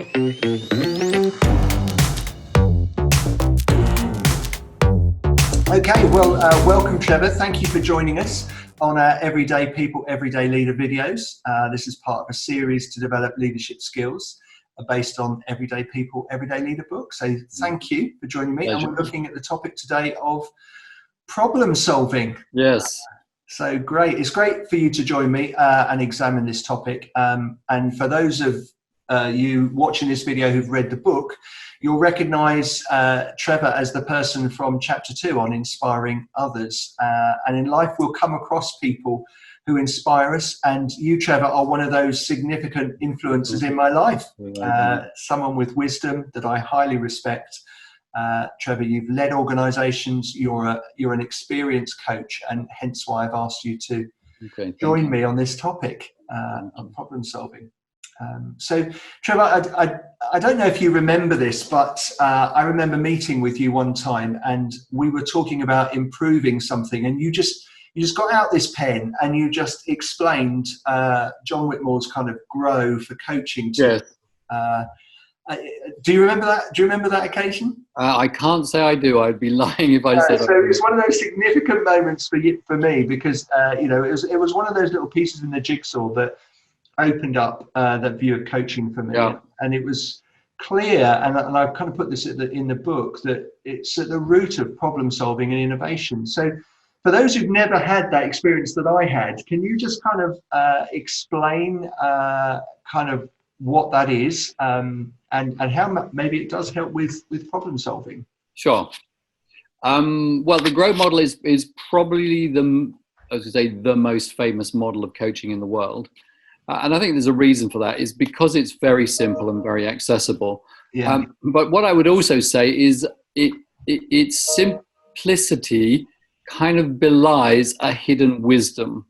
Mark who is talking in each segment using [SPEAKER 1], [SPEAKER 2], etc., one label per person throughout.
[SPEAKER 1] Okay, well, welcome, Trevor. Thank you for joining us on our Everyday People, Everyday Leader videos. This is part of a series to develop leadership skills based on Everyday People, Everyday Leader book. So thank you for joining me.
[SPEAKER 2] Pleasure.
[SPEAKER 1] And we're looking at the topic today of problem solving.
[SPEAKER 2] Yes.
[SPEAKER 1] So great. It's great for you to join me and examine this topic. And for those of you watching this video who've read the book, you'll recognize Trevor as the person from chapter 2 on inspiring others. And in life, we'll come across people who inspire us. And you, Trevor, are one of those significant influences in my life. Someone with wisdom that I highly respect. Trevor, you've led organizations, you're an experienced coach, and hence why I've asked you to join me on this topic of problem solving. So, Trevor, I don't know if you remember this, but I remember meeting with you one time, and we were talking about improving something, and you just got out this pen and you just explained John Whitmore's kind of grow for coaching.
[SPEAKER 2] Yes.
[SPEAKER 1] Do you remember that? Do you remember that occasion?
[SPEAKER 2] I can't say I do. I'd be lying if I said.
[SPEAKER 1] So it's one of those significant moments for me because it was one of those little pieces in the jigsaw that opened up that view of coaching for me, and it was clear. And I've kind of put this in the book that it's at the root of problem solving and innovation. So, for those who've never had that experience that I had, can you just kind of explain kind of what that is and how maybe it does help with problem solving?
[SPEAKER 2] Sure. Well, the GROW model is probably the most famous model of coaching in the world. And I think there's a reason for that. Is because it's very simple and very accessible. Yeah. But what I would also say is its simplicity kind of belies a hidden wisdom.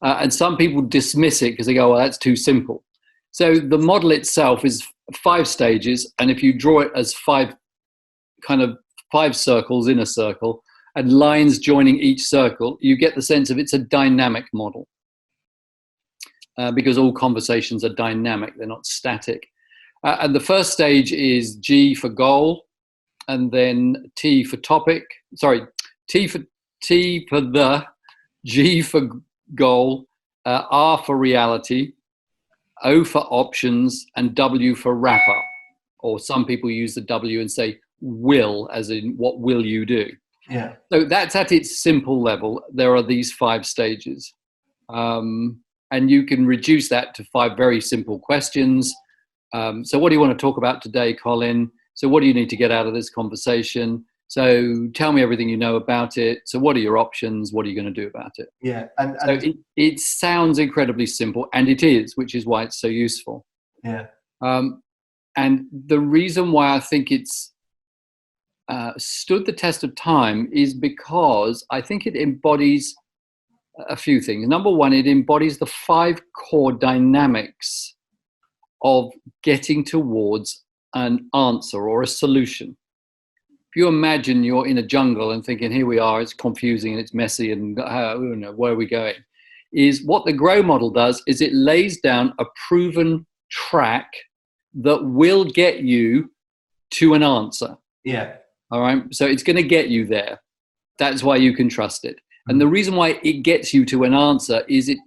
[SPEAKER 2] And some people dismiss it because they go, well, that's too simple. So the model itself is 5 stages. And if you draw it as 5 circles in a circle and lines joining each circle, you get the sense of it's a dynamic model. Because all conversations are dynamic, they're not static. And the first stage is G for goal, and then T for topic. Sorry, T for the, G for goal, R for reality, O for options, and W for wrap up. Or some people use the W and say will, as in what will you do? Yeah. So that's at its simple level. There are these 5 stages. And you can reduce that to 5 very simple questions. So what do you want to talk about today, Colin? So what do you need to get out of this conversation? So tell me everything you know about it. So what are your options? What are you going to do about it? Yeah. And so it sounds incredibly simple, and it is, which is why it's so useful. Yeah. And the reason why I think it's stood the test of time is because I think it embodies a few things. Number one, it embodies the 5 core dynamics of getting towards an answer or a solution. If you imagine you're in a jungle and thinking, here we are, it's confusing and it's messy and where are we going? Is what the GROW model does is it lays down a proven track that will get you to an answer. Yeah. All right. So it's going to get you there. That's why you can trust it. And the reason why it gets you to an answer is it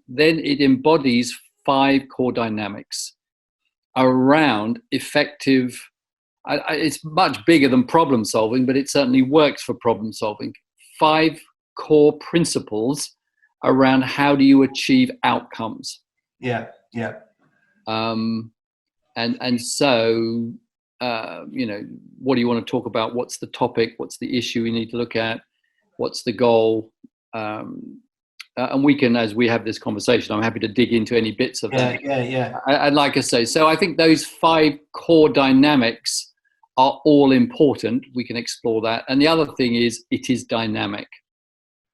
[SPEAKER 2] embodies 5 core dynamics around effective. It's much bigger than problem solving, but it certainly works for problem solving. 5 core principles around how do you achieve outcomes. Yeah, yeah. And so, what do you want to talk about? What's the topic? What's the issue we need to look at? What's the goal? And we can, as we have this conversation, I'm happy to dig into any bits of that. Yeah. I'd like to say, so I think those 5 core dynamics are all important. We can explore that. And the other thing is, it is dynamic.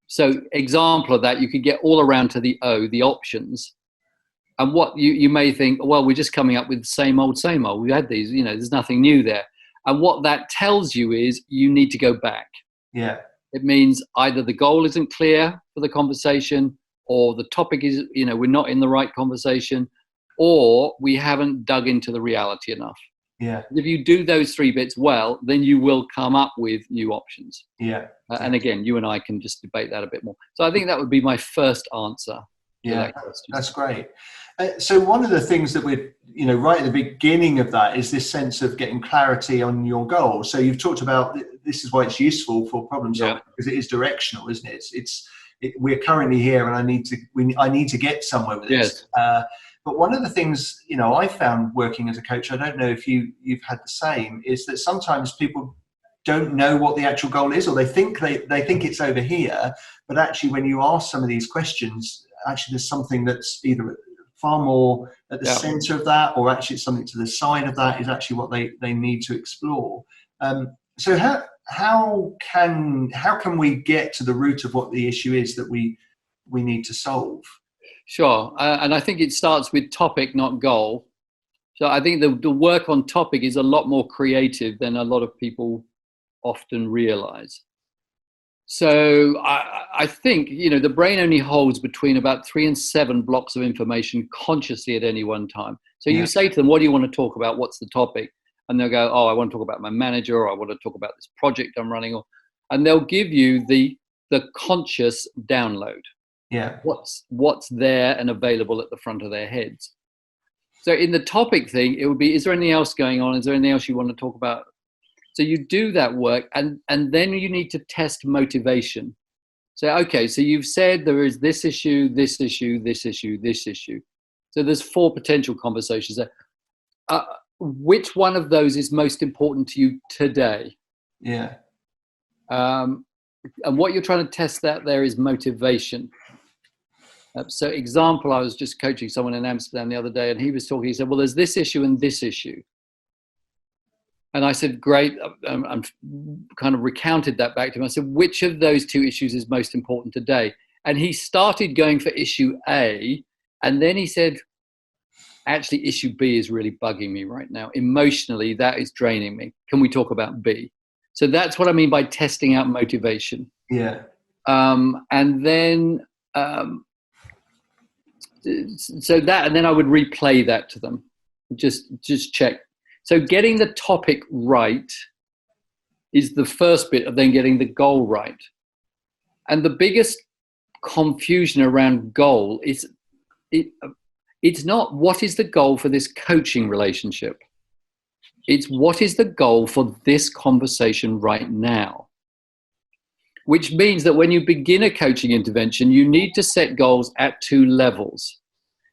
[SPEAKER 2] So example of that, you could get all around to the O, the options. And what you may think, well, we're just coming up with the same old. We've had these, there's nothing new there. And what that tells you is you need to go back. Yeah. It means either the goal isn't clear for the conversation, or the topic is, we're not in the right conversation, or we haven't dug into the reality enough.
[SPEAKER 1] Yeah.
[SPEAKER 2] If you do those 3 bits well, then you will come up with new options.
[SPEAKER 1] Yeah.
[SPEAKER 2] And again, you and I can just debate that a bit more. So I think that would be my first answer to that question.
[SPEAKER 1] That's great. So one of the things that we're, right at the beginning of that is this sense of getting clarity on your goal. So you've talked about this is why it's useful for problem solving, because it is directional, isn't it? We're currently here, and I need to get somewhere with this. But one of the things, I found working as a coach, I don't know if you've had the same, is that sometimes people don't know what the actual goal is, or they think it's over here, but actually when you ask some of these questions, actually there's something that's either far more at the center of that, or actually it's something to the side of that is actually what they need to explore. So how can we get to the root of what the issue is that we need to solve?
[SPEAKER 2] Sure. And I think it starts with topic, not goal. So I think the work on topic is a lot more creative than a lot of people often realize. So I think, the brain only holds between about 3 and 7 blocks of information consciously at any one time. So you say to them, what do you want to talk about? What's the topic? And they'll go, oh, I want to talk about my manager, or I want to talk about this project I'm running, and they'll give you the conscious download.
[SPEAKER 1] Yeah.
[SPEAKER 2] What's there and available at the front of their heads. So in the topic thing, it would be, is there anything else going on? Is there anything else you want to talk about? So you do that work, and then you need to test motivation. So, okay, so you've said there is this issue, this issue, this issue, this issue. So there's 4 potential conversations there. Which one of those is most important to you today?
[SPEAKER 1] Yeah.
[SPEAKER 2] And what you're trying to test there is motivation. So example, I was just coaching someone in Amsterdam the other day, and he said, well, there's this issue and this issue. And I said, great. I'm kind of recounted that back to him. I said, which of those 2 issues is most important today? And he started going for issue A. And then he said, actually, issue B is really bugging me right now. Emotionally, that is draining me. Can we talk about B? So that's what I mean by testing out motivation.
[SPEAKER 1] Yeah.
[SPEAKER 2] And then, so that, and then I would replay that to them. Just check. So getting the topic right is the first bit of then getting the goal right. And the biggest confusion around goal is it's not what is the goal for this coaching relationship. It's what is the goal for this conversation right now. Which means that when you begin a coaching intervention, you need to set goals at 2 levels.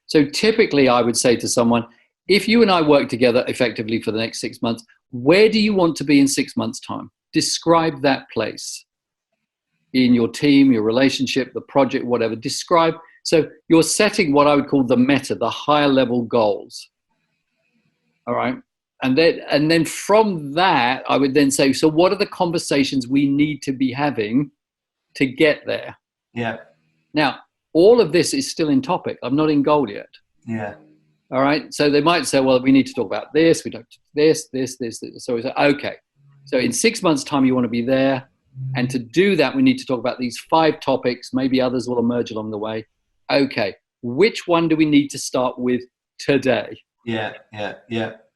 [SPEAKER 2] So typically I would say to someone, if you and I work together effectively for the next 6 months, where do you want to be in 6 months' time? Describe that place in your team, your relationship, the project, whatever. Describe. So you're setting what I would call the meta, the higher level goals. All right. And then from that, I would then say, so what are the conversations we need to be having to get there?
[SPEAKER 1] Yeah.
[SPEAKER 2] Now, all of this is still in topic. I'm not in goal yet.
[SPEAKER 1] Yeah.
[SPEAKER 2] All right. So they might say, well, we need to talk about this. We don't this. So we say, okay. So in 6 months' time, you want to be there. And to do that, we need to talk about these 5 topics. Maybe others will emerge along the way. Okay. Which one do we need to start with today?
[SPEAKER 1] Yeah.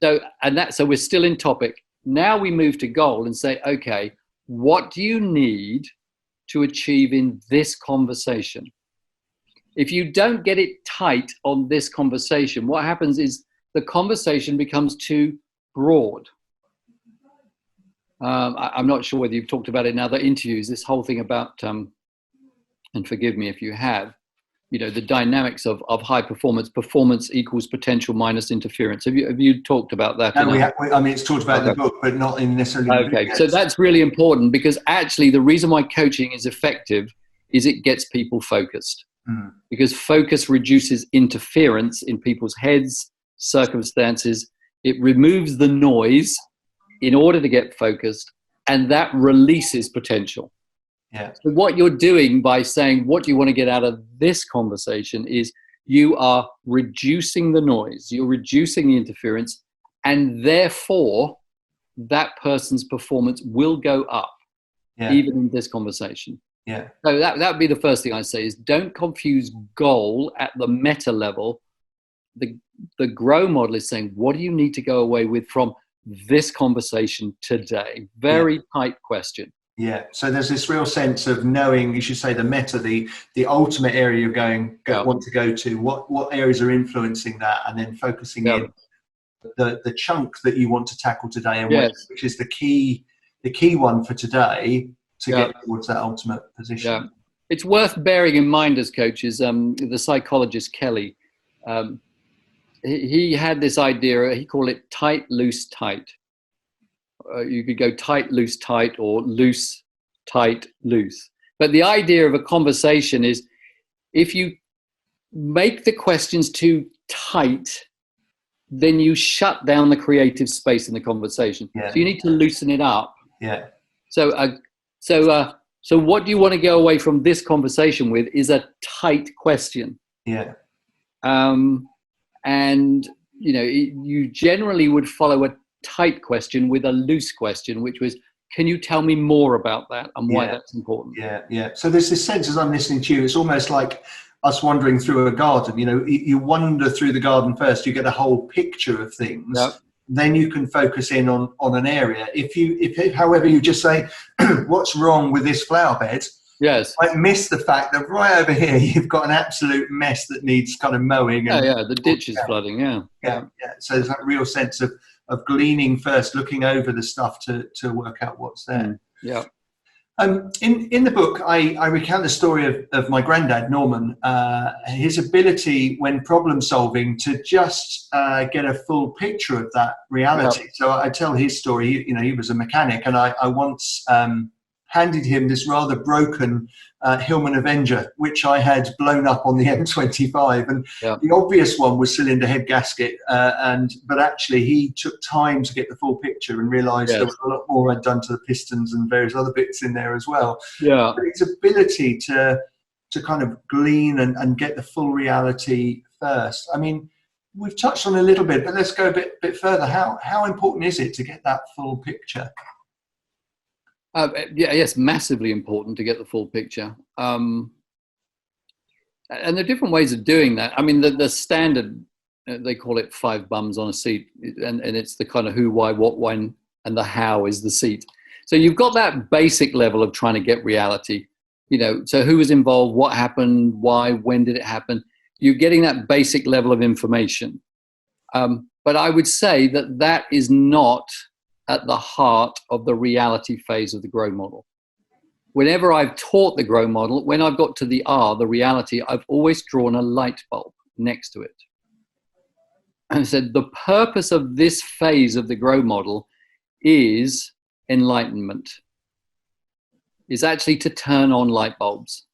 [SPEAKER 2] So we're still in topic. Now we move to goal and say, okay, what do you need to achieve in this conversation? If you don't get it tight on this conversation, what happens is the conversation becomes too broad. I'm not sure whether you've talked about it in other interviews, this whole thing about, and forgive me if you have, the dynamics of high performance equals potential minus interference. Have you talked about that?
[SPEAKER 1] No, it's talked about in the book, but not in necessarily.
[SPEAKER 2] Okay, so that's really important, because actually the reason why coaching is effective is it gets people focused. Because focus reduces interference in people's heads, circumstances. It removes the noise in order to get focused, and that releases potential.
[SPEAKER 1] Yeah.
[SPEAKER 2] So what you're doing by saying, what do you want to get out of this conversation, is you are reducing the noise, you're reducing the interference, and therefore that person's performance will go up, even in this conversation.
[SPEAKER 1] Yeah.
[SPEAKER 2] So that would be the first thing I say, is don't confuse goal at the meta level. The grow model is saying, what do you need to go away with from this conversation today? Very tight question.
[SPEAKER 1] Yeah. So there's this real sense of knowing, you should say, the meta, the ultimate area you're want to go to. What areas are influencing that, and then focusing in the chunk that you want to tackle today, and which is the key one for today to get towards that ultimate position.
[SPEAKER 2] Yeah. It's worth bearing in mind as coaches. The psychologist Kelly, he had this idea. He called it tight, loose, tight. You could go tight, loose, or loose, tight, loose. But the idea of a conversation is, if you make the questions too tight, then you shut down the creative space in the conversation. So you need to loosen it up.
[SPEAKER 1] Yeah.
[SPEAKER 2] So what do you want to go away from this conversation with is a tight question.
[SPEAKER 1] Yeah.
[SPEAKER 2] And you generally would follow a tight question with a loose question, which was, can you tell me more about that and why that's important?
[SPEAKER 1] Yeah. So there's this sense, as I'm listening to you, it's almost like us wandering through a garden. You wander through the garden first, you get a whole picture of things. Yep. Then you can focus in on an area. If however, you just say, what's wrong with this flower bed?
[SPEAKER 2] Yes.
[SPEAKER 1] I miss the fact that right over here, you've got an absolute mess that needs kind of mowing.
[SPEAKER 2] The ditch is flooding. Yeah.
[SPEAKER 1] So there's that real sense of gleaning first, looking over the stuff to work out what's there.
[SPEAKER 2] Yeah.
[SPEAKER 1] In the book, I recount the story of my granddad, Norman, his ability when problem solving to just get a full picture of that reality. Yep. So I tell his story. He was a mechanic, and I once handed him this rather broken Hillman Avenger, which I had blown up on the M25. And the obvious one was cylinder head gasket. But actually, he took time to get the full picture and realised there was a lot more I'd done to the pistons and various other bits in there as well. Yeah. But his ability to kind of glean and get the full reality first. I mean, we've touched on a little bit, but let's go a bit further. How important is it to get that full picture?
[SPEAKER 2] Yes, massively important to get the full picture. And there are different ways of doing that. I mean, the standard, they call it 5 bums on a seat, and it's the kind of who, why, what, when, and the how is the seat. So you've got that basic level of trying to get reality. So who was involved, what happened, why, when did it happen? You're getting that basic level of information. But I would say that is not at the heart of the reality phase of the grow model. Whenever I've taught the grow model, when I've got to the R, the reality, I've always drawn a light bulb next to it. And said, the purpose of this phase of the grow model is enlightenment, is actually to turn on light bulbs.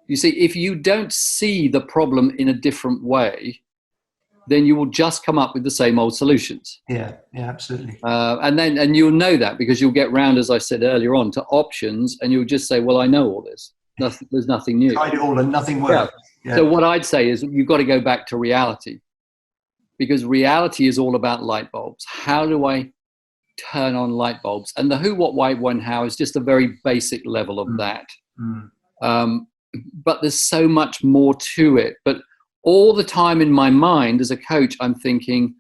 [SPEAKER 2] You see, if you don't see the problem in a different way, then you will just come up with the same old solutions.
[SPEAKER 1] Yeah, absolutely.
[SPEAKER 2] And you'll know that because you'll get round, as I said earlier on, to options, and you'll just say, well, I know all this. There's nothing new.
[SPEAKER 1] Tried it all and nothing worked.
[SPEAKER 2] Yeah. So what I'd say is you've got to go back to reality, because reality is all about light bulbs. How do I turn on light bulbs? And the who, what, why, when, how is just a very basic level of that. But there's so much more to it. But all the time in my mind as a coach, I'm thinking,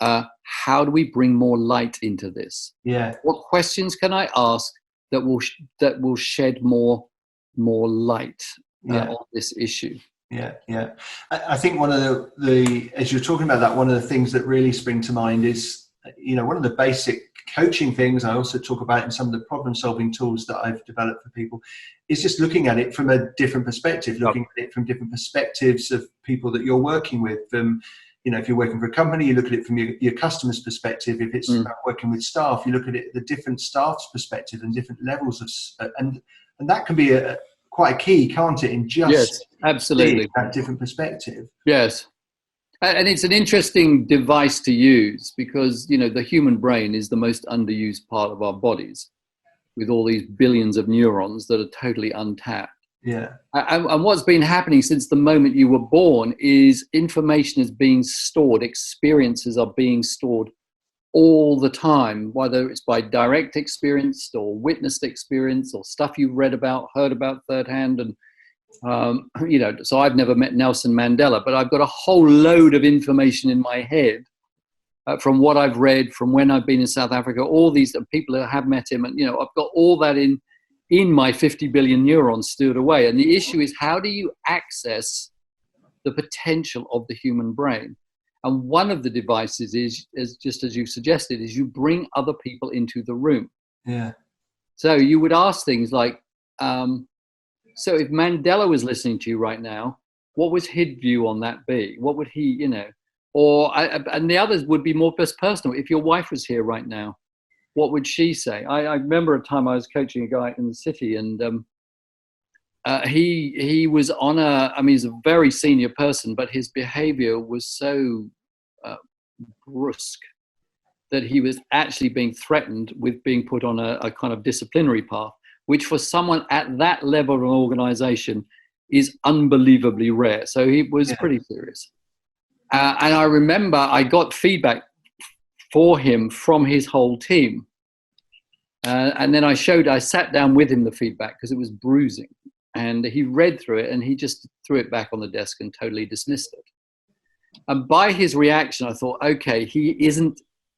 [SPEAKER 2] how do we bring more light into this?
[SPEAKER 1] Yeah.
[SPEAKER 2] What questions can I ask that will shed more light on this issue?
[SPEAKER 1] Yeah. I think one of the as you're talking about that, one of the things that really spring to mind is, one of the basic coaching things I also talk about in some of the problem solving tools that I've developed for people is just looking at it from a different perspective, looking at it from different perspectives of people that you're working with. If you're working for a company, you look at it from your customer's perspective. If it's about working with staff, you look at it the different staff's perspective and different levels of, and that can be quite a key, can't it? In just
[SPEAKER 2] absolutely
[SPEAKER 1] that different perspective.
[SPEAKER 2] Yes. And it's an interesting device to use because, the human brain is the most underused part of our bodies, with all these billions of neurons that are totally untapped.
[SPEAKER 1] Yeah.
[SPEAKER 2] And what's been happening since the moment you were born is information is being stored, experiences are being stored all the time, whether it's by direct experience or witnessed experience or stuff you've read about, heard about third hand. And, so I've never met Nelson Mandela, but I've got a whole load of information in my head from what I've read, from when I've been in South Africa, all these people that have met him, and I've got all that in my 50 billion neurons stored away. And the issue is, how do you access the potential of the human brain? And one of the devices is just as you suggested, is you bring other people into the room.
[SPEAKER 1] Yeah. So
[SPEAKER 2] you would ask things like, so if Mandela was listening to you right now, what would his view on that be? What would he, and the others would be more personal. If your wife was here right now, what would she say? I remember a time I was coaching a guy in the city, and he was on he's a very senior person, but his behavior was so brusque that he was actually being threatened with being put on a kind of disciplinary path, which for someone at that level of an organization is unbelievably rare. So he was pretty serious. And I remember I got feedback for him from his whole team. And then I sat down with him the feedback because it was bruising. And he read through it and he just threw it back on the desk and totally dismissed it. And by his reaction, I thought, okay,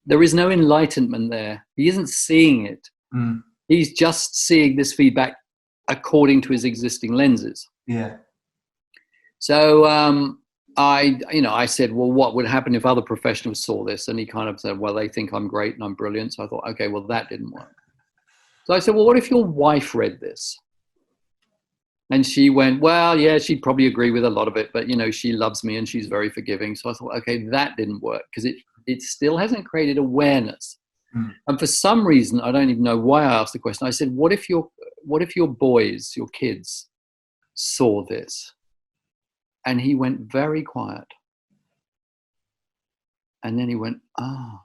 [SPEAKER 2] there is no enlightenment there. He isn't seeing it.
[SPEAKER 1] Mm.
[SPEAKER 2] He's just seeing this feedback according to his existing lenses.
[SPEAKER 1] Yeah.
[SPEAKER 2] So I said, well, what would happen if other professionals saw this? And he kind of said, well, they think I'm great and I'm brilliant. So I thought, okay, well, that didn't work. So I said, well, what if your wife read this? And she went, well, yeah, she'd probably agree with a lot of it, but, she loves me and she's very forgiving. So I thought, okay, that didn't work because it still hasn't created awareness. Mm. And for some reason, I don't even know why I asked the question. I said, what if your boys, your kids saw this? And he went very quiet. And then he went, ah.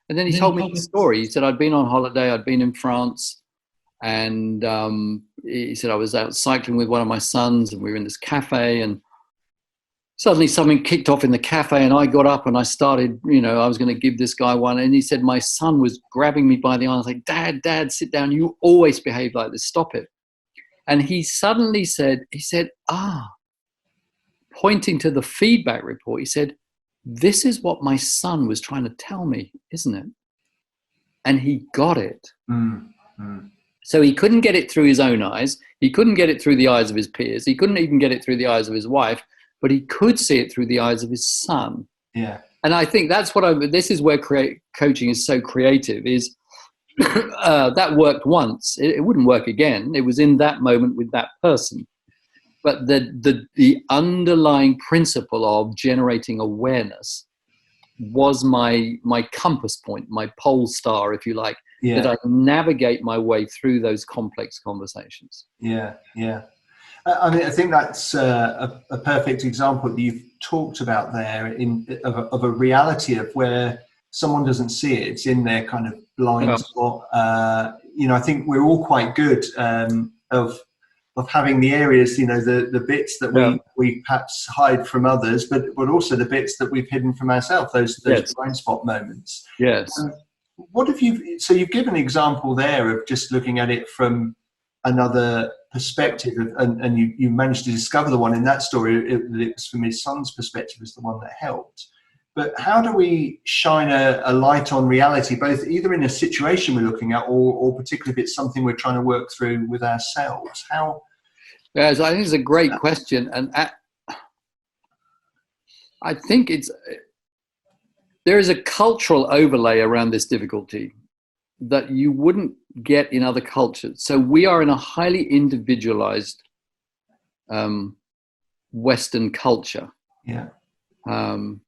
[SPEAKER 2] And then he told me the story. He said, I'd been on holiday. I'd been in France. And he said, I was out cycling with one of my sons and we were in this cafe and suddenly something kicked off in the cafe and I got up and I started, I was going to give this guy one. And he said, my son was grabbing me by the arm. I was like, Dad, sit down. You always behave like this. Stop it. And he suddenly said, pointing to the feedback report, he said, this is what my son was trying to tell me, isn't it? And he got it. Mm-hmm. So he couldn't get it through his own eyes. He couldn't get it through the eyes of his peers. He couldn't even get it through the eyes of his wife, but he could see it through the eyes of his son.
[SPEAKER 1] Yeah.
[SPEAKER 2] And I think that's this is where coaching is so creative, is that worked once. It wouldn't work again. It was in that moment with that person. But the underlying principle of generating awareness was my compass point, my pole star, if you like, that I navigate my way through those complex conversations.
[SPEAKER 1] Yeah, yeah. I think that's a perfect example that you've talked about there of a reality of where someone doesn't see it. It's in their kind of blind spot. I think we're all quite good of having the areas, the bits that we perhaps hide from others, but also the bits that we've hidden from ourselves, those blind spot moments.
[SPEAKER 2] Yes.
[SPEAKER 1] What have you've given an example there of just looking at it from another perspective, and you managed to discover the one in that story, it was from his son's perspective as the one that helped. But how do we shine a light on reality, both either in a situation we're looking at or particularly if it's something we're trying to work through with ourselves? How?
[SPEAKER 2] Yes, I think it's a great question. And I think there is a cultural overlay around this difficulty that you wouldn't get in other cultures. So we are in a highly individualized Western culture.
[SPEAKER 1] Yeah.
[SPEAKER 2] And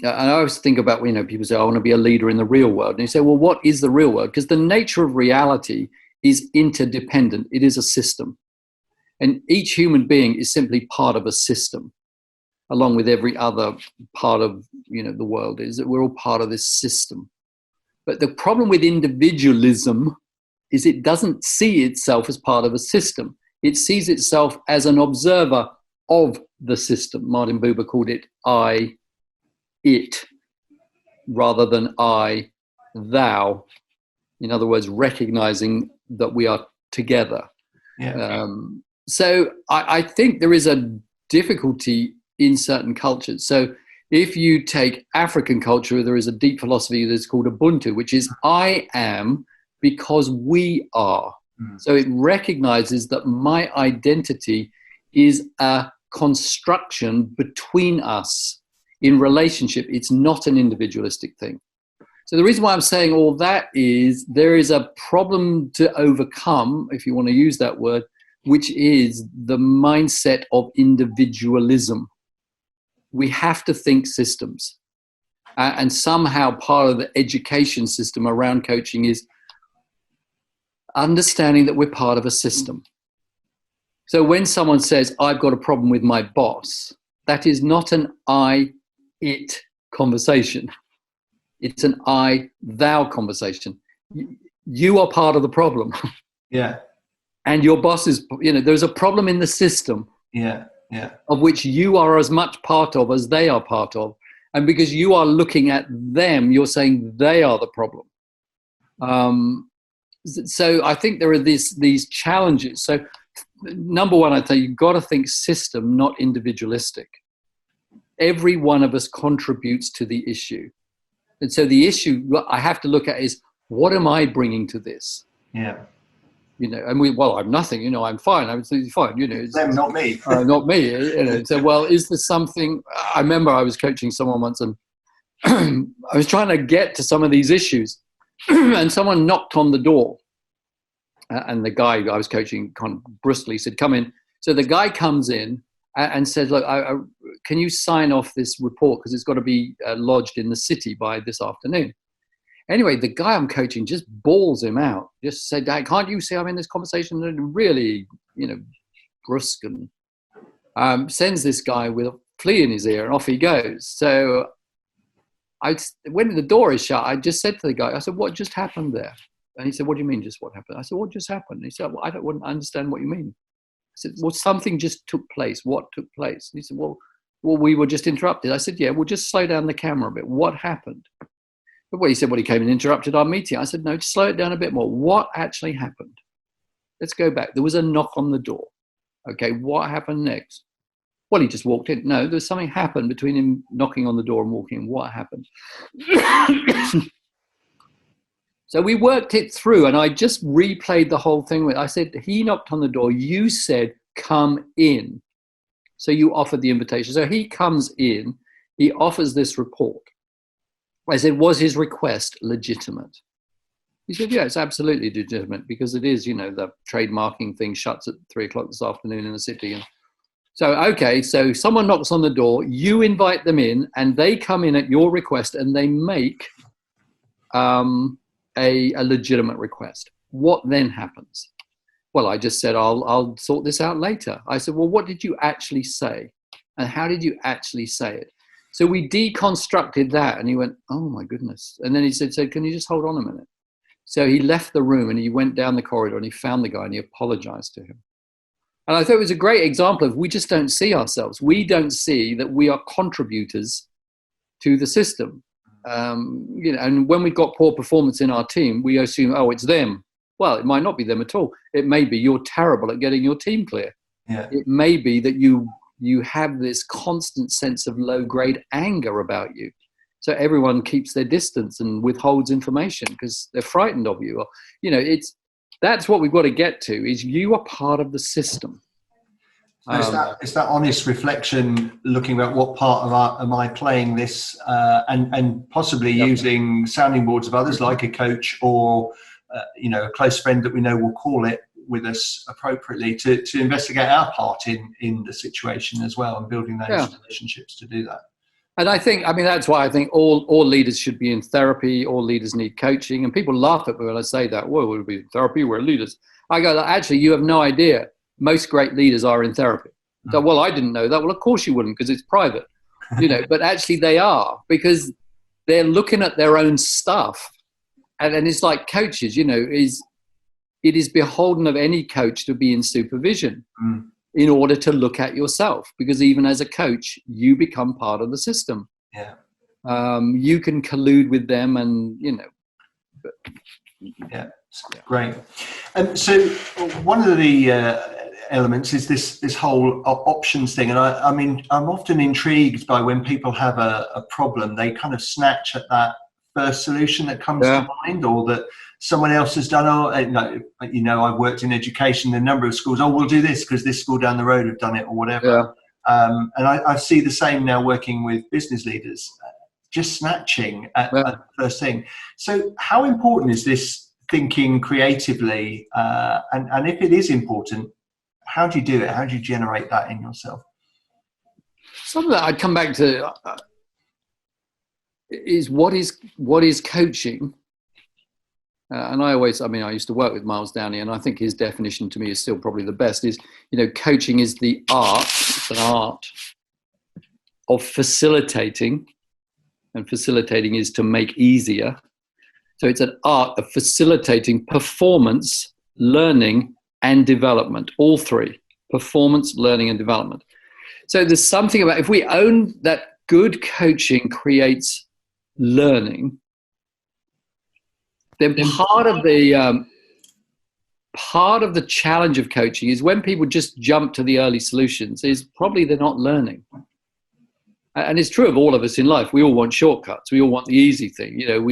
[SPEAKER 2] I always think about, people say, I want to be a leader in the real world. And you say, well, what is the real world? Because the nature of reality is interdependent. It is a system. And each human being is simply part of a system, along with every other part of, the world, is that we're all part of this system. But the problem with individualism is it doesn't see itself as part of a system. It sees itself as an observer of the system. Martin Buber called it it, rather than I, thou. In other words, recognizing that we are together.
[SPEAKER 1] Yeah.
[SPEAKER 2] So I think there is a difficulty in certain cultures. So If you take African culture, there is a deep philosophy that's called Ubuntu, which is I am because we are. So it recognizes that my identity is a construction between us in relationship. It's not an individualistic thing. So the reason why I'm saying all that is there is a problem to overcome, if you want to use that word, which is the mindset of individualism. We have to think systems. And somehow part of the education system around coaching is understanding that we're part of a system. So when someone says, I've got a problem with my boss, that is not an I-it conversation. It's an I-thou conversation. You are part of the problem.
[SPEAKER 1] Yeah.
[SPEAKER 2] And your boss is, there's a problem in the system.
[SPEAKER 1] Yeah.
[SPEAKER 2] Of which you are as much part of as they are part of. And because you are looking at them, you're saying they are the problem. So I think there are these challenges. So number one, I think you've got to think system, not individualistic. Every one of us contributes to the issue. And so the issue I have to look at is, what am I bringing to this?
[SPEAKER 1] Yeah.
[SPEAKER 2] And I'm nothing, I'm fine. I'm absolutely fine.
[SPEAKER 1] It's them, not me.
[SPEAKER 2] Not me. So, well, is there something, I remember I was coaching someone once and I was trying to get to some of these issues and someone knocked on the door and the guy I was coaching kind of brusquely said, come in. So the guy comes in and said, look, can you sign off this report? Because it's got to be lodged in the city by this afternoon. Anyway, the guy I'm coaching just bawls him out. Just said, Dad, can't you see I'm in this conversation? And really, brusque and sends this guy with a flea in his ear and off he goes. So when the door is shut, I just said to the guy, I said, what just happened there? And he said, what do you mean just what happened? I said, what just happened? And he said, well, I don't understand what you mean. I said, well, something just took place. What took place? And he said, well, we were just interrupted. I said, yeah, well, just slow down the camera a bit. What happened? But he said, well, he came and interrupted our meeting. I said, no, just slow it down a bit more. What actually happened? Let's go back. There was a knock on the door. Okay, what happened next? Well, he just walked in. No, there's something happened between him knocking on the door and walking in. What happened? So we worked it through, and I just replayed the whole thing. I said, he knocked on the door. You said, come in. So you offered the invitation. So he comes in. He offers this report. I said, was his request legitimate? He said, yeah, it's absolutely legitimate because it is, the trademarking thing shuts at 3:00 this afternoon in the city. And so, okay, so someone knocks on the door, you invite them in and they come in at your request and they make a legitimate request. What then happens? Well, I just said, I'll sort this out later. I said, well, what did you actually say? And how did you actually say it? So we deconstructed that and he went, oh my goodness. And then he said, so can you just hold on a minute? So he left the room and he went down the corridor and he found the guy and he apologized to him. And I thought it was a great example of we just don't see ourselves. We don't see that we are contributors to the system. And when we've got poor performance in our team, we assume, oh, it's them. Well, it might not be them at all. It may be you're terrible at getting your team clear. Yeah. It may be that you have this constant sense of low-grade anger about you. So everyone keeps their distance and withholds information because they're frightened of you. Or, that's what we've got to get to, is you are part of the system.
[SPEAKER 1] So it's that honest reflection, looking at what part of am I playing this, and possibly using sounding boards of others like a coach or a close friend that we know will call it with us appropriately to investigate our part in the situation as well, and building those relationships to do that.
[SPEAKER 2] And that's why I think all leaders should be in therapy. All leaders need coaching. And people laugh at me when I say that. Well, we'll be in therapy, we're leaders. I go, actually, you have no idea. Most great leaders are in therapy. So, well, I didn't know that. Well, of course you wouldn't, because it's private, but actually they are, because they're looking at their own stuff. And it's like coaches, it is beholden of any coach to be in supervision in order to look at yourself, because even as a coach, you become part of the system.
[SPEAKER 1] Yeah.
[SPEAKER 2] You can collude with them and,
[SPEAKER 1] Yeah, great. So one of the elements is this whole options thing. And I mean, I'm often intrigued by when people have a problem, they kind of snatch at that first solution that comes to mind, or that someone else has done. Oh, no, you know, I've worked in education, a number of schools. Oh, we'll do this because this school down the road have done it, or whatever. And I see the same now working with business leaders, just snatching at the first thing. So how important is this thinking creatively? And if it is important, how do you do it? How do you generate that in yourself?
[SPEAKER 2] Something that I'd come back to is what is coaching? And I used to work with Miles Downey, and I think his definition to me is still probably the best, is, you know, coaching is the art, it's an art of facilitating, and facilitating is to make easier. So it's an art of facilitating performance, learning, and development, all three: performance, learning, and development. So there's something about, if we own that good coaching creates learning, then part of the challenge of coaching is when people just jump to the early solutions is probably they're not learning. And it's true of all of us in life. We all want shortcuts. We all want the easy thing. You know,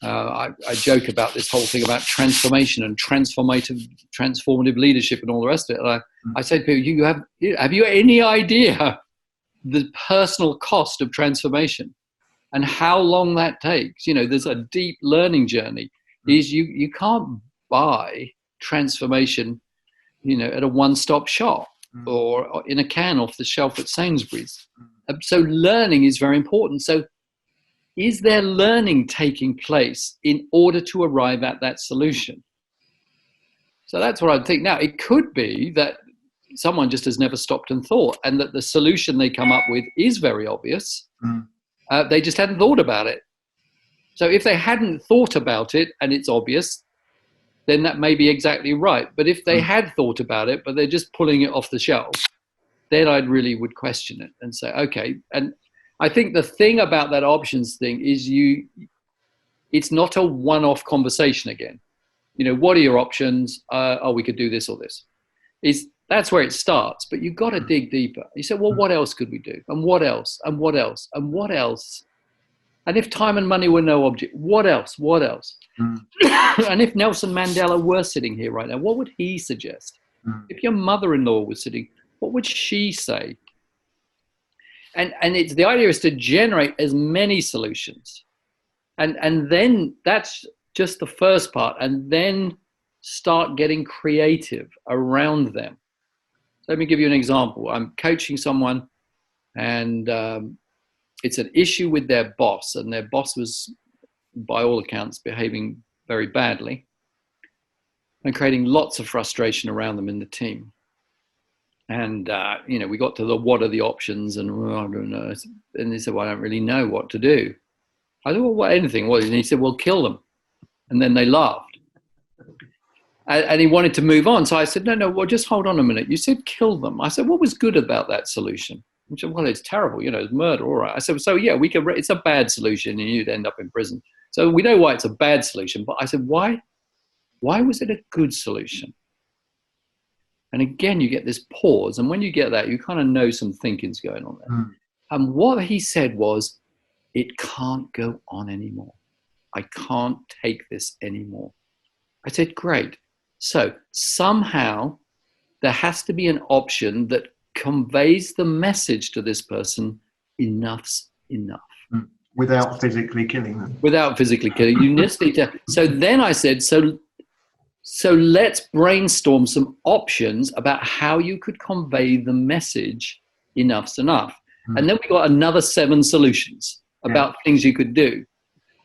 [SPEAKER 2] I joke about this whole thing about transformation and transformative leadership and all the rest of it. And I say to people, have you any idea the personal cost of transformation and how long that takes? You know, there's a deep learning journey. You can't buy transformation, you know, at a one-stop shop or in a can off the shelf at Sainsbury's. So learning is very important. So is there learning taking place in order to arrive at that solution? So that's what I think. Now, it could be that someone just has never stopped and thought, and that the solution they come up with is very obvious. They just hadn't thought about it. So if they hadn't thought about it and it's obvious, then that may be exactly right. But if they had thought about it, but they're just pulling it off the shelf, then I really would question it and say, okay. And I think the thing about that options thing is it's not a one-off conversation again. You know, what are your options? We could do this or this. That's where it starts, but you've got to dig deeper. You say, well, what else could we do? And what else? And what else? And what else? And if time and money were no object, what else? What else? And if Nelson Mandela were sitting here right now, what would he suggest? If your mother-in-law was sitting, what would she say? And it's the idea is to generate as many solutions. And then that's just the first part. And then start getting creative around them. So let me give you an example. I'm coaching someone, and it's an issue with their boss, and their boss was, by all accounts, behaving very badly and creating lots of frustration around them in the team. And, you know, we got to what are the options, and I don't know. And he said, well, I don't really know what to do. I said, well, what, anything? What? And he said, well, kill them. And then they laughed. And he wanted to move on. So I said, no, well, just hold on a minute. You said kill them. I said, what was good about that solution? He said, well, it's terrible. You know, it's murder. All right. I said, so yeah, it's a bad solution and you'd end up in prison. So we know why it's a bad solution. But I said, why was it a good solution? And again, you get this pause. And when you get that, you kind of know some thinking's going on there. And what he said was, it can't go on anymore. I can't take this anymore. I said, great. So somehow there has to be an option that conveys the message to this person, enough's enough.
[SPEAKER 1] Without physically killing them.
[SPEAKER 2] Without physically killing. You just need to. So then I said, so let's brainstorm some options about how you could convey the message, enough's enough. And then we got another 7 solutions about things you could do.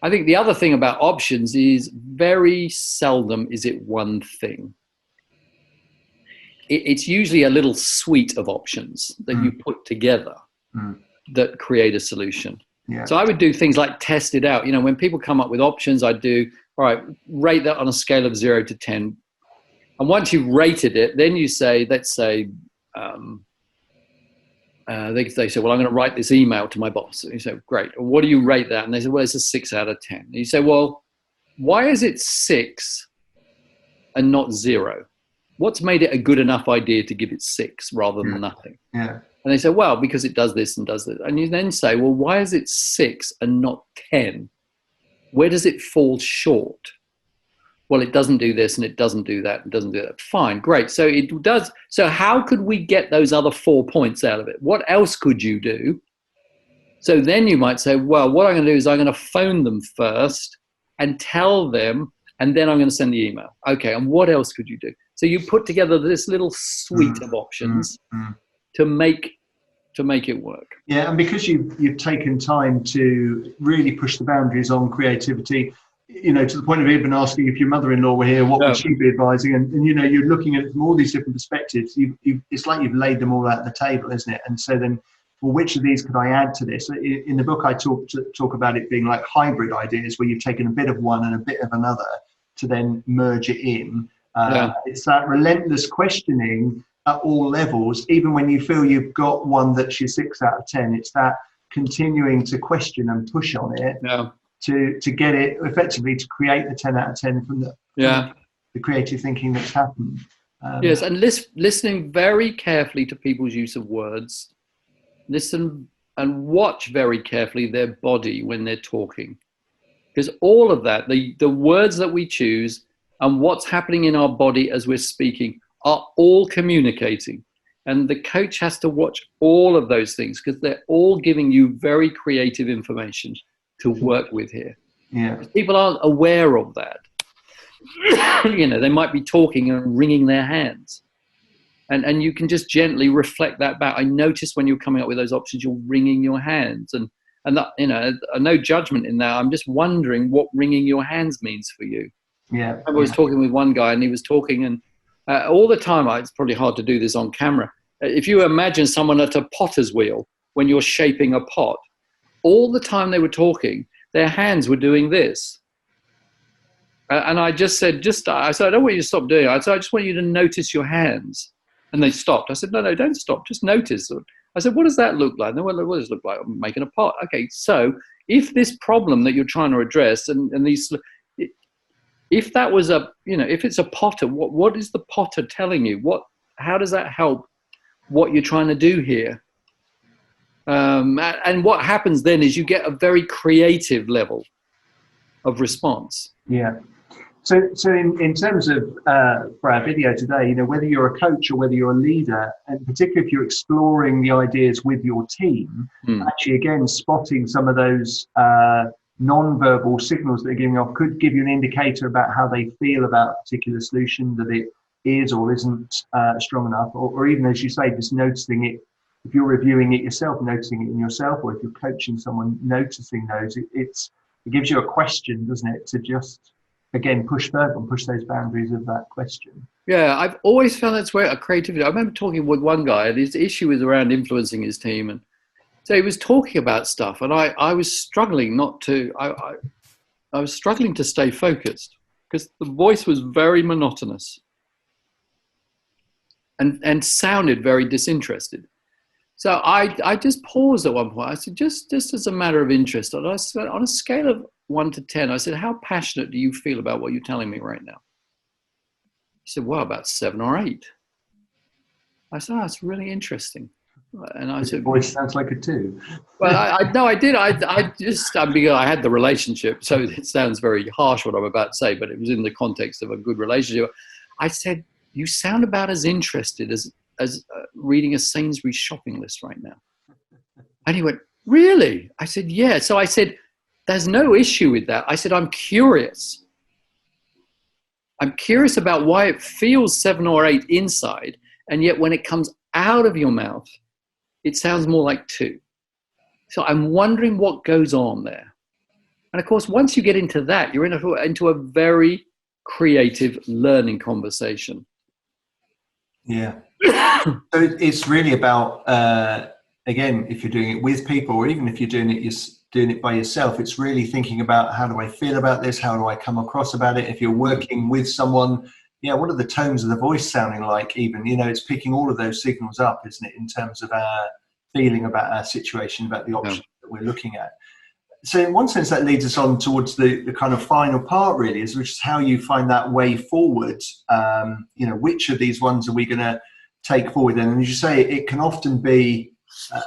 [SPEAKER 2] I think the other thing about options is very seldom is it one thing. It's usually a little suite of options that you put together that create a solution. Yeah. So I would do things like test it out. You know, when people come up with options, I'd do, all right, rate that on a scale of 0 to 10. And once you've rated it, then you say, let's say, they say, well, I'm going to write this email to my boss. And you say, great. What do you rate that? And they say, well, it's a 6 out of 10. And you say, well, why is it 6 and not 0? what's made it a good enough idea to give it 6 rather than nothing?
[SPEAKER 1] Yeah.
[SPEAKER 2] And they say, well, because it does this and does this. And you then say, well, why is it 6 and not 10? Where does it fall short? Well, it doesn't do this and it doesn't do that and doesn't do that. Fine, great. So it does. So how could we get those other 4 points out of it? What else could you do? So then you might say, well, what I'm going to do is I'm going to phone them first and tell them, and then I'm going to send the email. Okay, and what else could you do? So you put together this little suite of options to make it work.
[SPEAKER 1] Yeah, and because you've taken time to really push the boundaries on creativity, you know, to the point of even asking if your mother-in-law were here, what would she be advising? And you know, you're looking at it from all these different perspectives. It's like you've laid them all out on the table, isn't it? And so then, well, which of these could I add to this? In the book, I talk about it being like hybrid ideas, where you've taken a bit of one and a bit of another to then merge it in. It's that relentless questioning at all levels, even when you feel you've got one that's your 6 out of 10. It's that continuing to question and push on it to get it effectively to create the 10 out of 10 from the creative thinking that's happened.
[SPEAKER 2] Yes, and listening very carefully to people's use of words. Listen and watch very carefully their body when they're talking, because all of that, the words that we choose and what's happening in our body as we're speaking are all communicating. And the coach has to watch all of those things, because they're all giving you very creative information to work with here.
[SPEAKER 1] Yeah.
[SPEAKER 2] People aren't aware of that. You know, they might be talking and wringing their hands. And you can just gently reflect that back. I noticed when you're coming up with those options, you're wringing your hands. And that, you know, no judgment in that. I'm just wondering what wringing your hands means for you.
[SPEAKER 1] Yeah.
[SPEAKER 2] I was talking with one guy, and he was talking, and all the time, it's probably hard to do this on camera. If you imagine someone at a potter's wheel when you're shaping a pot, all the time they were talking, their hands were doing this. And I just said, I said, I don't want you to stop doing it. I said, I just want you to notice your hands. And they stopped. I said, no, don't stop. Just notice. I said, what does that look like? What does it look like? I'm making a pot. Okay, so if this problem that you're trying to address and these, if that was if it's a potter, what is the potter telling you? How does that help what you're trying to do here? And what happens then is you get a very creative level of response.
[SPEAKER 1] Yeah. So in terms of for our video today, you know, whether you're a coach or whether you're a leader, and particularly if you're exploring the ideas with your team, actually again spotting some of those non-verbal signals that they're giving off could give you an indicator about how they feel about a particular solution, that it is or isn't strong enough, or even, as you say, just noticing it. If you're reviewing it yourself, noticing it in yourself, or if you're coaching someone, noticing those, it gives you a question, doesn't it, to just again push further and push those boundaries of that question.
[SPEAKER 2] Yeah, I've always found that's where a creativity. I remember talking with one guy, and his issue was around influencing his team, and so he was talking about stuff, and I was struggling not to. I was struggling to stay focused because the voice was very monotonous and sounded very disinterested. So I just paused at one point. I said, just as a matter of interest, and I said, on a scale of 1 to 10, I said, how passionate do you feel about what you're telling me right now? He said, well, about 7 or 8. I said, oh, that's really interesting. And I said,
[SPEAKER 1] voice sounds like a 2.
[SPEAKER 2] Well, I did. I had the relationship, so it sounds very harsh what I'm about to say, but it was in the context of a good relationship. I said, you sound about as interested as reading a Sainsbury's shopping list right now. And he went, really? I said, yeah. So I said, there's no issue with that. I said, I'm curious. I'm curious about why it feels 7 or 8 inside, and yet when it comes out of your mouth, it sounds more like 2. So I'm wondering what goes on there. And of course, once you get into that, you're into a very creative learning conversation.
[SPEAKER 1] Yeah. So it's really about, again, if you're doing it with people, or even if you're doing it by yourself, it's really thinking about, how do I feel about this? How do I come across about it? If you're working with someone, what are the tones of the voice sounding like even? It's picking all of those signals up, isn't it, in terms of our feeling about our situation, about the options that we're looking at. so in one sense that leads us on towards the kind of final part really, which is how you find that way forward. Which of these ones are we going to take forward? And as you say, it can often be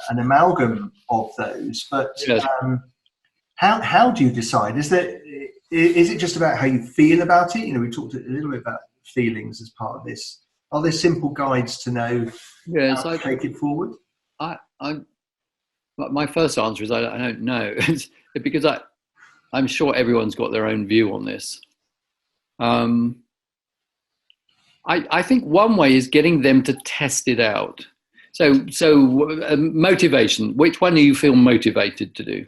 [SPEAKER 1] an amalgam of those, but
[SPEAKER 2] Yes.
[SPEAKER 1] how do you decide? Is it just about how you feel about it? We talked a little bit about feelings as part of this. Are there simple guides to know how to take it forward?
[SPEAKER 2] My first answer is I don't know. It's because I'm sure everyone's got their own view on this. I think one way is getting them to test it out. So motivation. Which one do you feel motivated to do?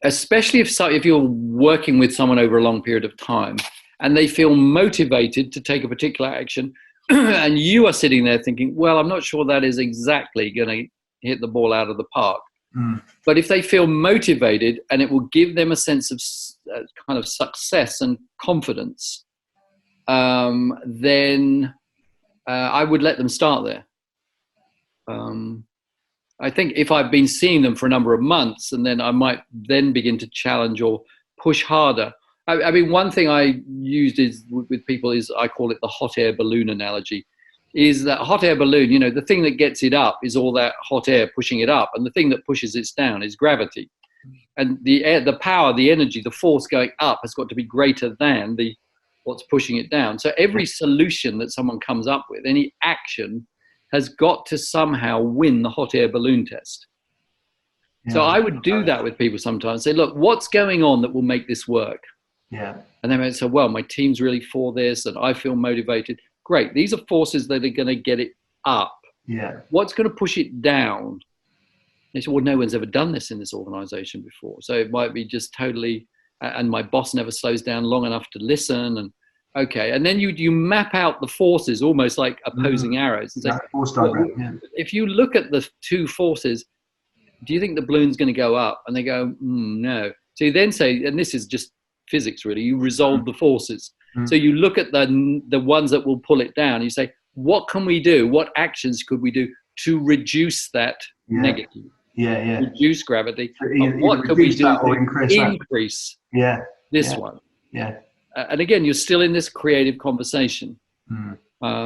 [SPEAKER 2] Especially if you're working with someone over a long period of time and they feel motivated to take a particular action, and you are sitting there thinking, well, I'm not sure that is exactly going to hit the ball out of the park. But if they feel motivated and it will give them a sense of kind of success and confidence, then I would let them start there. I think if I've been seeing them for a number of months, and then I might then begin to challenge or push harder. I mean, one thing I used with people is I call it the hot air balloon analogy. Is that hot air balloon, the thing that gets it up is all that hot air pushing it up, and the thing that pushes it down is gravity. And the power, the energy, the force going up has got to be greater than what's pushing it down. So every solution that someone comes up with, any action, has got to somehow win the hot air balloon test. Yeah. So I would do that with people sometimes. Say, look, what's going on that will make this work?
[SPEAKER 1] Yeah.
[SPEAKER 2] And they might say, well, my team's really for this and I feel motivated. Great. These are forces that are going to get it up.
[SPEAKER 1] Yeah.
[SPEAKER 2] What's going to push it down? They say, well, no one's ever done this in this organization before. So it might be just totally, and my boss never slows down long enough to listen. And okay. And then you map out the forces almost like opposing arrows. And say,
[SPEAKER 1] force diagram, yeah.
[SPEAKER 2] If you look at the two forces, do you think the balloon's going to go up? And they go, no. So you then say, and this is just physics really, you resolve the forces. So you look at the ones that will pull it down. You say, what can we do? What actions could we do to reduce that negative?
[SPEAKER 1] Yeah.
[SPEAKER 2] Reduce gravity. And what could we do to increase this one?
[SPEAKER 1] Yeah.
[SPEAKER 2] And again, you're still in this creative conversation.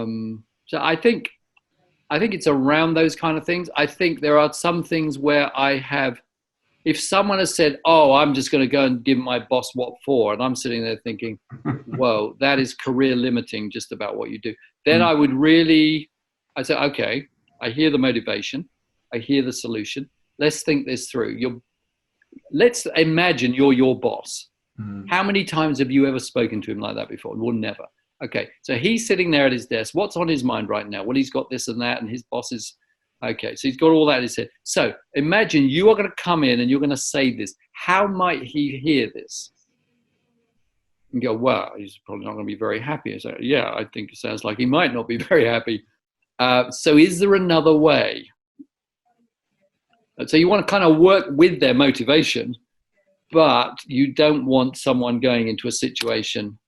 [SPEAKER 2] So I think it's around those kind of things. I think there are some things where if someone has said, oh, I'm just going to go and give my boss what for, and I'm sitting there thinking, whoa, that is career limiting just about what you do. Then I'd say, okay, I hear the motivation. I hear the solution. Let's think this through. Let's imagine you're your boss. How many times have you ever spoken to him like that before? Well, never. Okay, so he's sitting there at his desk. What's on his mind right now? Well, he's got this and that, and his boss is, okay, so he's got all that in his head. So imagine you are going to come in and you're going to say this. How might he hear this? And go, well, he's probably not going to be very happy. So, yeah, I think it sounds like he might not be very happy. So is there another way? So you want to kind of work with their motivation, but you don't want someone going into a situation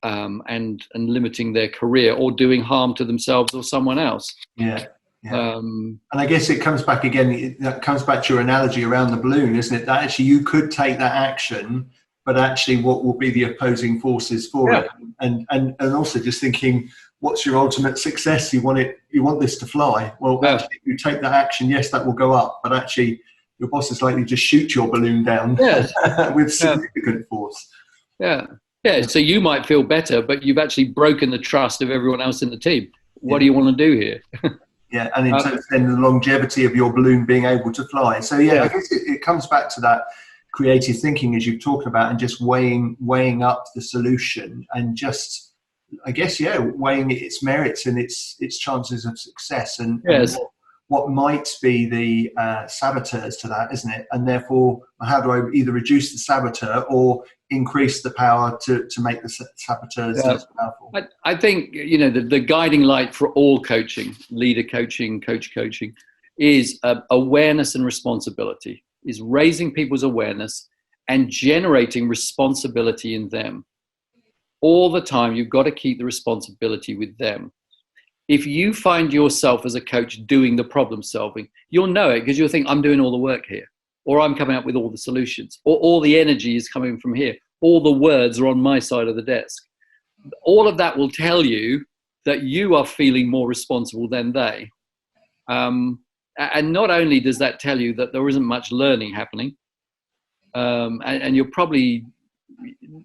[SPEAKER 2] and limiting their career or doing harm to themselves or someone else.
[SPEAKER 1] Yeah. And I guess it comes back again, that comes back to your analogy around the balloon, isn't it? That actually you could take that action, but actually what will be the opposing forces for it? And also just thinking, what's your ultimate success? You want this to fly. Well, actually, if you take that action, yes, that will go up, but actually your boss is likely to shoot your balloon down with significant force. Yeah.
[SPEAKER 2] So you might feel better, but you've actually broken the trust of everyone else in the team. What do you want to do here?
[SPEAKER 1] Yeah, and in terms of then the longevity of your balloon being able to fly. So I guess it comes back to that creative thinking as you've talked about, and just weighing up the solution, and just, I guess, weighing its merits and its chances of success, and what might be the saboteurs to that, isn't it? And therefore, how do I either reduce the saboteur or increase the power to make the saboteurs less powerful?
[SPEAKER 2] I think, the guiding light for all coaching, leader coaching, coach coaching, is awareness and responsibility, is raising people's awareness and generating responsibility in them. All the time, you've got to keep the responsibility with them. If you find yourself as a coach doing the problem solving, you'll know it because you'll think, I'm doing all the work here. or I'm coming up with all the solutions, or all the energy is coming from here, all the words are on my side of the desk. All of that will tell you that you are feeling more responsible than they. And not only does that tell you that there isn't much learning happening, and you're probably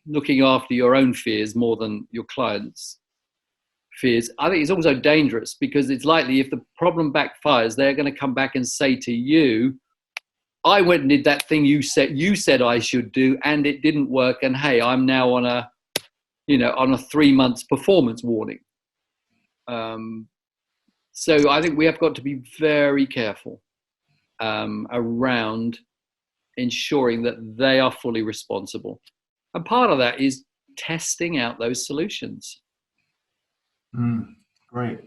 [SPEAKER 2] looking after your own fears more than your clients' fears. I think it's also dangerous, because it's likely if the problem backfires, they're going to come back and say to you, I went and did that thing you said I should do, and it didn't work. And hey, I'm now on a 3 months performance warning. So I think we have got to be very careful around ensuring that they are fully responsible. And part of that is testing out those solutions.
[SPEAKER 1] Great.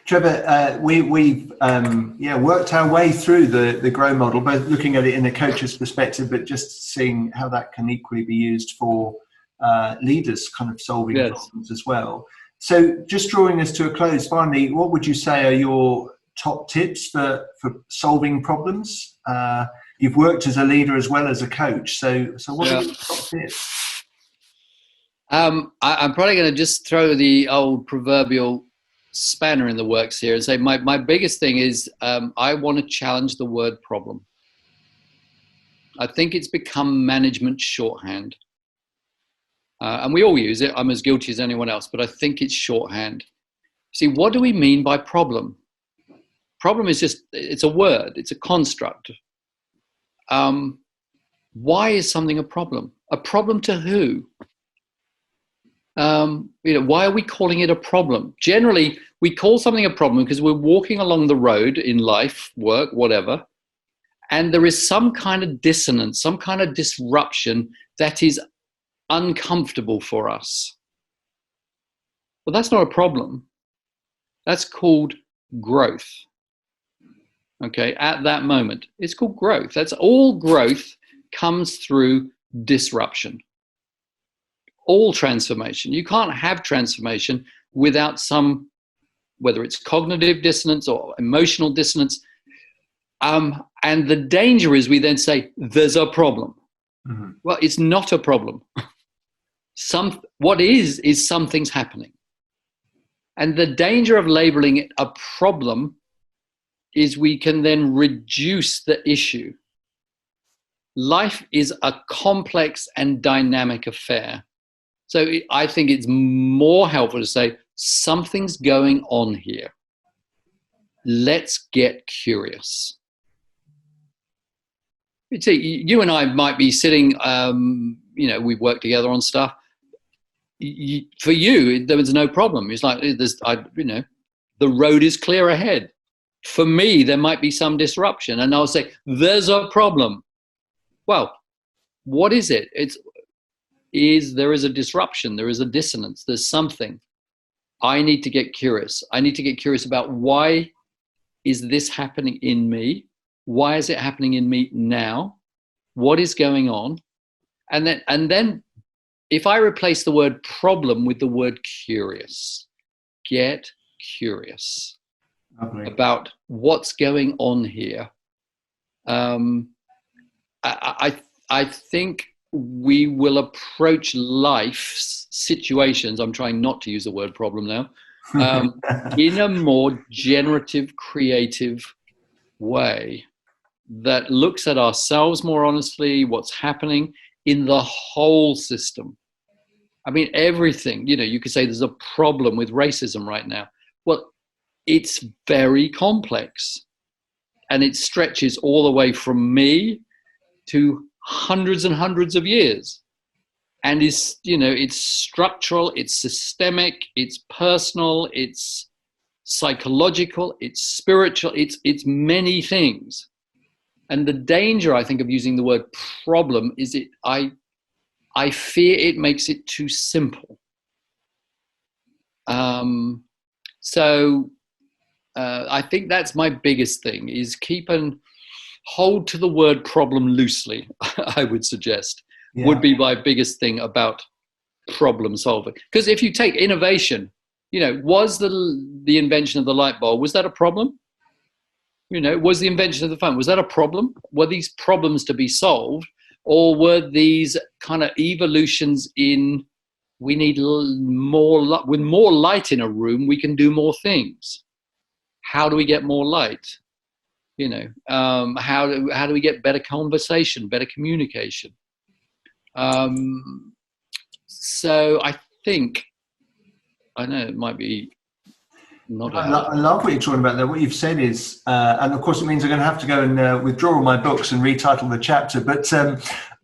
[SPEAKER 1] Trevor, we've worked our way through the GROW model, both looking at it in a coach's perspective, but just seeing how that can equally be used for leaders kind of solving problems as well. So just drawing us to a close, finally, what would you say are your top tips for solving problems? You've worked as a leader as well as a coach. So what are your top tips?
[SPEAKER 2] I'm probably going to just throw the old proverbial spanner in the works here and say my biggest thing is I want to challenge the word problem. I think it's become management shorthand. And we all use it. I'm as guilty as anyone else, but I think it's shorthand. See, what do we mean by problem? Problem is it's a word, it's a construct. Why is something a problem? A problem to who? Why are we calling it a problem? Generally, we call something a problem because we're walking along the road in life, work, whatever, and there is some kind of dissonance, some kind of disruption that is uncomfortable for us. Well, that's not a problem. That's called growth. Okay, at that moment, it's called growth. That's all growth comes through disruption. All transformation. You can't have transformation without some, whether it's cognitive dissonance or emotional dissonance. And the danger is we then say, there's a problem. Mm-hmm. Well, it's not a problem. What is something's happening. And the danger of labeling it a problem is we can then reduce the issue. Life is a complex and dynamic affair. So I think it's more helpful to say, something's going on here. Let's get curious. You see, you and I might be sitting, we've worked together on stuff. For you, there was no problem. It's like, the road is clear ahead. For me, there might be some disruption. And I'll say, there's a problem. Well, what is it? There is a disruption. There is a dissonance. There's something. I need to get curious. I need to get curious about why is this happening in me? Why is it happening in me now? What is going on? And then if I replace the word problem with the word curious, get curious about what's going on here. I think we will approach life's situations, I'm trying not to use the word problem now, in a more generative, creative way that looks at ourselves more honestly, what's happening in the whole system. I mean, everything, you could say there's a problem with racism right now. Well, it's very complex, and it stretches all the way from me to hundreds and hundreds of years, and it's structural, it's systemic, it's personal, it's psychological, it's spiritual, it's many things. And the danger, I think, of using the word problem is I fear it makes it too simple. So I think that's my biggest thing, is hold to the word problem loosely, I would suggest, would be my biggest thing about problem solving. Because if you take innovation, was the invention of the light bulb, was that a problem? You know, was the invention of the phone, was that a problem? Were these problems to be solved, or were these kind of evolutions in, we need more, with more light in a room, we can do more things. How do we get more light? You know, how do we get better conversation, better communication? So I think, I know it might be not.
[SPEAKER 1] I love what you're talking about there. What you've said is, and of course it means I'm going to have to go and withdraw all my books and retitle the chapter. But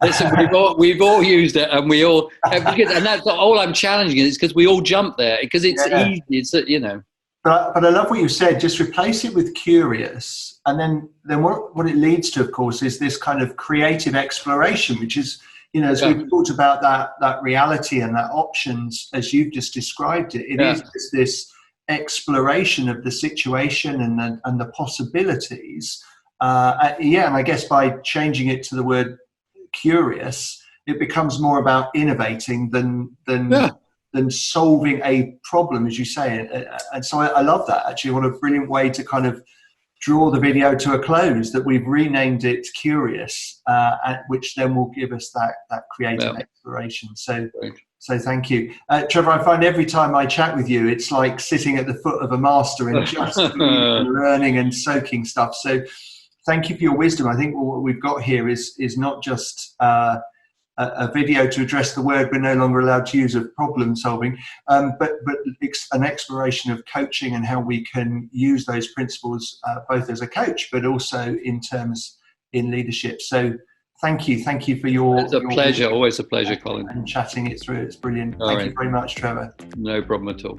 [SPEAKER 2] listen, we've all used it, and we all, and that's all I'm challenging is because we all jump there because it's easy. It's, you know.
[SPEAKER 1] But I love what you said. Just replace it with curious, and then what it leads to, of course, is this kind of creative exploration, which is, you know, as we've talked about that reality and that options as you've just described it. It is just this exploration of the situation and the possibilities. And I guess by changing it to the word curious, it becomes more about innovating than solving a problem, as you say. And so I love that, actually. What a brilliant way to kind of draw the video to a close, that we've renamed it Curious, which then will give us that creative exploration. So thank you. Trevor, I find every time I chat with you, it's like sitting at the foot of a master and just learning and soaking stuff. So thank you for your wisdom. I think what we've got here is not just a video to address the word we're no longer allowed to use of problem solving, but an exploration of coaching and how we can use those principles both as a coach, but also in leadership. So thank you for your.
[SPEAKER 2] It's a pleasure, always a pleasure, Colin.
[SPEAKER 1] And chatting it through. It's brilliant. Thank you very much, Trevor.
[SPEAKER 2] No problem at all.